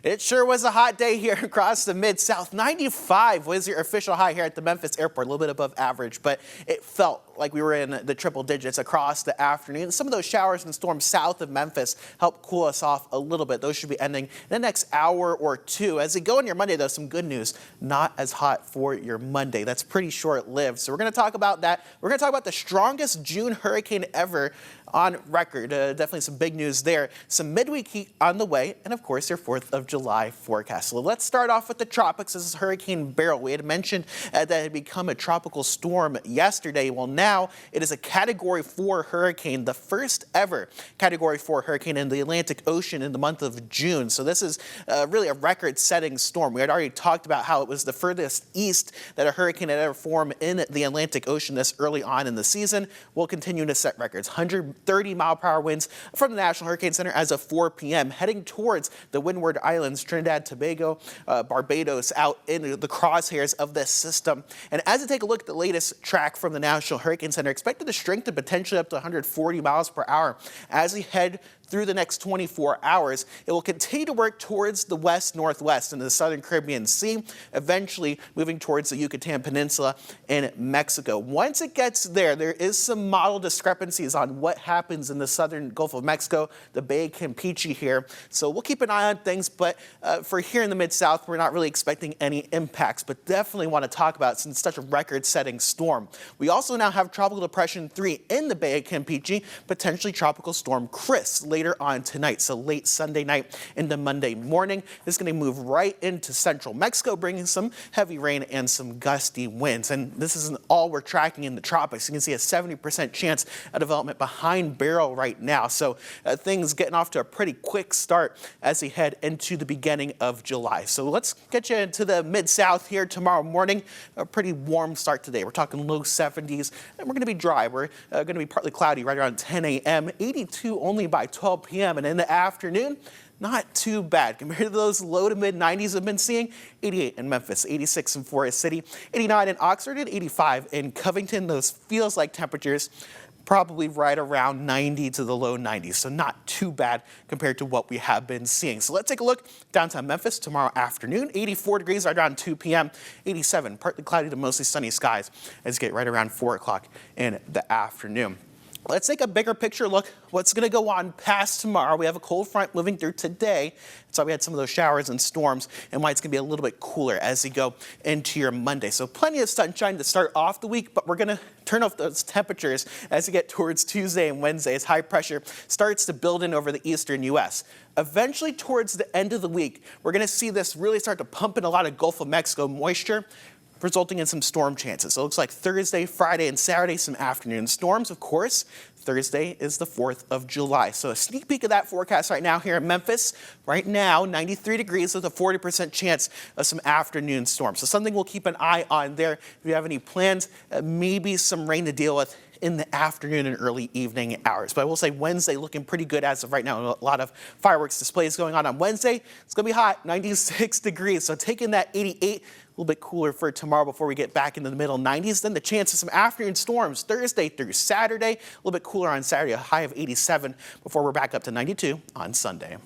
It sure was a hot day here across the Mid-South. 95 was your official high here at the Memphis airport, a little bit above average, but it felt like we were in the triple digits across the afternoon. Some of those showers and storms south of Memphis helped cool us off a little bit. Those should be ending in the next hour or two. As you go on your Monday, though, some good news. Not as hot for your Monday. That's pretty short-lived. So we're going to talk about that. We're going to talk about the strongest June hurricane ever on record. Definitely some big news there. Some midweek heat on the way, and of course, your 4th of July forecast. So let's start off with the tropics. This is Hurricane Beryl. We had mentioned that it had become a tropical storm yesterday. Well, now it is a Category 4 hurricane, the first ever Category 4 hurricane in the Atlantic Ocean in the month of June. So this is really a record-setting storm. We had already talked about how it was the furthest east that a hurricane had ever formed in the Atlantic Ocean this early on in the season. We'll continue to set records. 130-mile-per-hour winds from the National Hurricane Center as of 4 p.m. heading towards the Windward Islands, Trinidad, Tobago, Barbados, out in the crosshairs of this system. And as you take a look at the latest track from the National Hurricane Center, expected to strengthen potentially up to 140 miles per hour as we head through the next 24 hours. It will continue to work towards the west-northwest into the southern Caribbean Sea, eventually moving towards the Yucatan Peninsula in Mexico. Once it gets there, there is some model discrepancies on what happens in the southern Gulf of Mexico, the Bay of Campeche here. So we'll keep an eye on things, but for here in the Mid-South, we're not really expecting any impacts, but definitely want to talk about it since it's such a record-setting storm. We also now have Tropical Depression 3 in the Bay of Campeche, potentially Tropical Storm Chris later on tonight, so late Sunday night into Monday morning. This is going to move right into central Mexico, bringing some heavy rain and some gusty winds. And this isn't all we're tracking in the tropics. You can see a 70% chance of development behind Beryl right now. So things getting off to a pretty quick start as we head into the beginning of July. So let's get you into the Mid-South here tomorrow morning. A pretty warm start today. We're talking low 70s, and we're going to be dry. We're going to be partly cloudy right around 10 a.m., 82 only by 12 p.m. and in the afternoon, not too bad compared to those low to mid 90s we've been seeing. 88 in Memphis, 86 in Forest City, 89 in Oxford, and 85 in Covington. Those feels like temperatures probably right around 90 to the low 90s, so not too bad compared to what we have been seeing. So let's take a look downtown Memphis tomorrow afternoon. 84 degrees right around 2 p.m., 87 partly cloudy to mostly sunny skies as you get right around 4 o'clock in the afternoon. Let's take a bigger picture look what's going to go on past tomorrow. We have a cold front moving through today. That's why we had some of those showers and storms, and why it's going to be a little bit cooler as you go into your Monday. So plenty of sunshine to start off the week, but we're going to turn off those temperatures as you get towards Tuesday and Wednesday as high pressure starts to build in over the eastern U.S. Eventually, towards the end of the week, we're going to see this really start to pump in a lot of Gulf of Mexico moisture, resulting in some storm chances. So it looks like Thursday, Friday, and Saturday, some afternoon storms, of course. Thursday is the 4th of July. So a sneak peek of that forecast right now here in Memphis. Right now, 93 degrees with a 40% chance of some afternoon storms. So something we'll keep an eye on there. If you have any plans, maybe some rain to deal with in the afternoon and early evening hours. But I will say Wednesday looking pretty good as of right now. A lot of fireworks displays going on Wednesday. It's going to be hot, 96 degrees. So taking that 88, a little bit cooler for tomorrow before we get back into the middle 90s. Then the chance of some afternoon storms Thursday through Saturday. A little bit cooler on Saturday, a high of 87 before we're back up to 92 on Sunday.